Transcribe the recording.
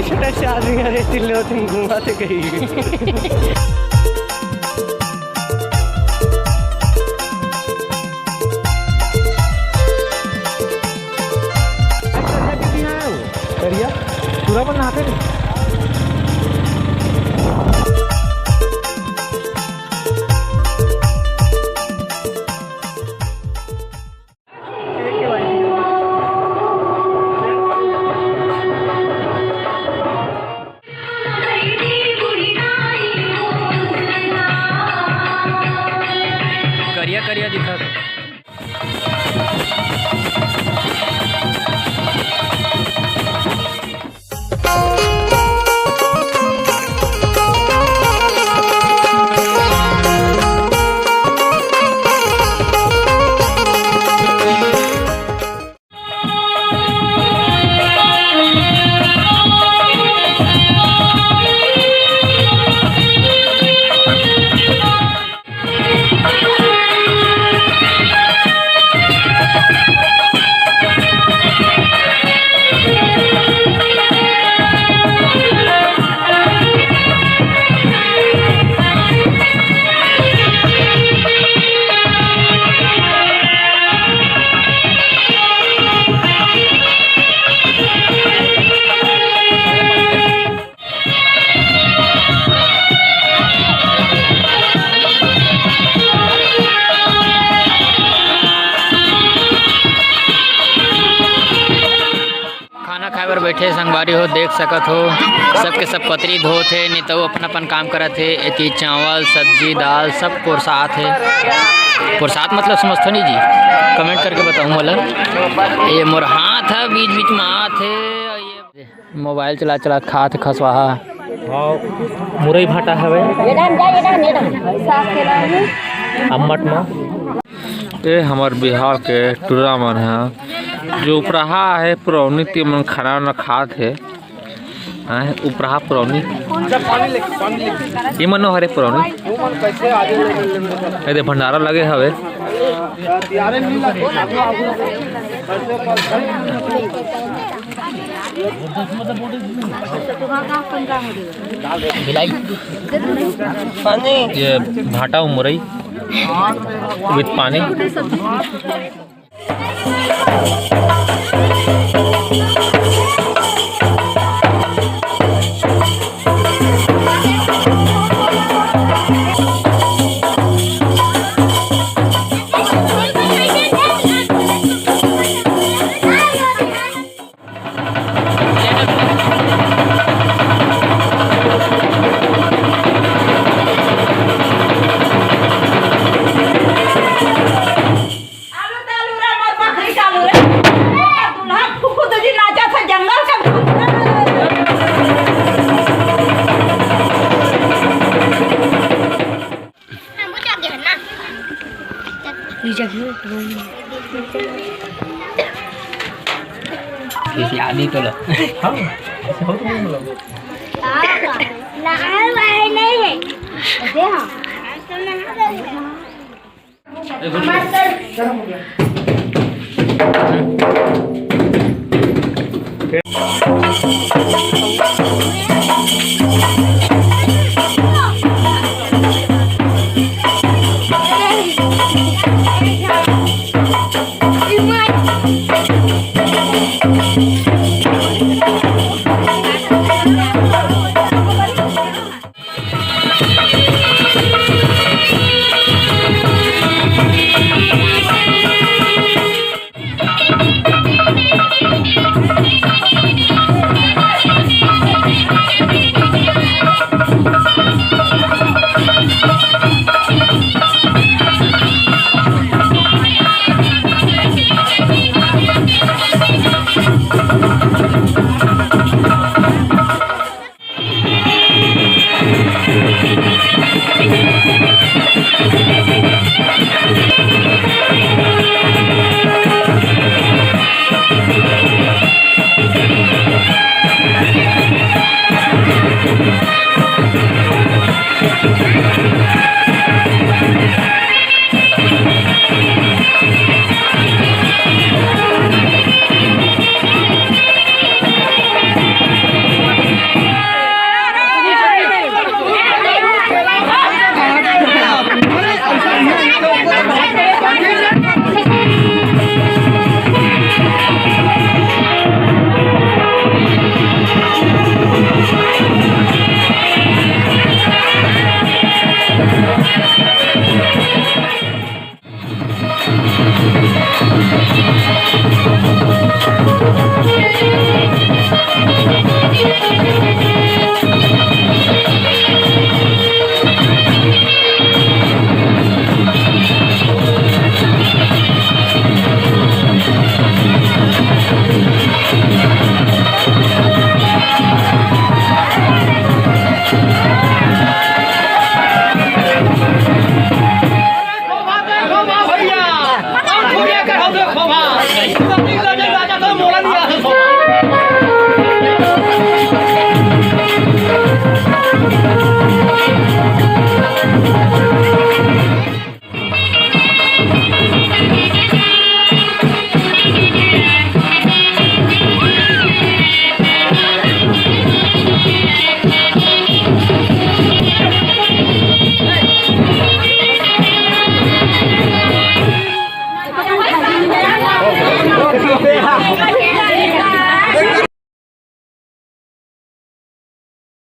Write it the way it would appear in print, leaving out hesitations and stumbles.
छोटा से आदमी अरे चिल्ले तुम घुमाते कहीं। पूरा पर नहाते नहीं। करिया करिया दिखा दो। बैठे संगवारी हो देख सकत हो सबके सब पतरी धोत है नहीं तो अपन अपन काम करत है। एक चावल सब्जी दाल सब पुरसात है। पुरसात मतलब समझते नहीं जी, कमेंट करके बताऊँ मला। ये मोर हाथ है बीच बीच में हाथ है। ये मोबाइल चला चला खात खसवाहा मुरई भाटा है अम्मट में। ये हमार बिहार के टूरा मन है जो उपरहा है पुरौनी ते मन खाना न खात है। उपरहा पुरौनी ये मन हरे पुरौनी दे भंडारा लगे हवे। ये भाटा मुरई विथ पानी। आदि तो लो हाँ नहीं है दे हाँ है।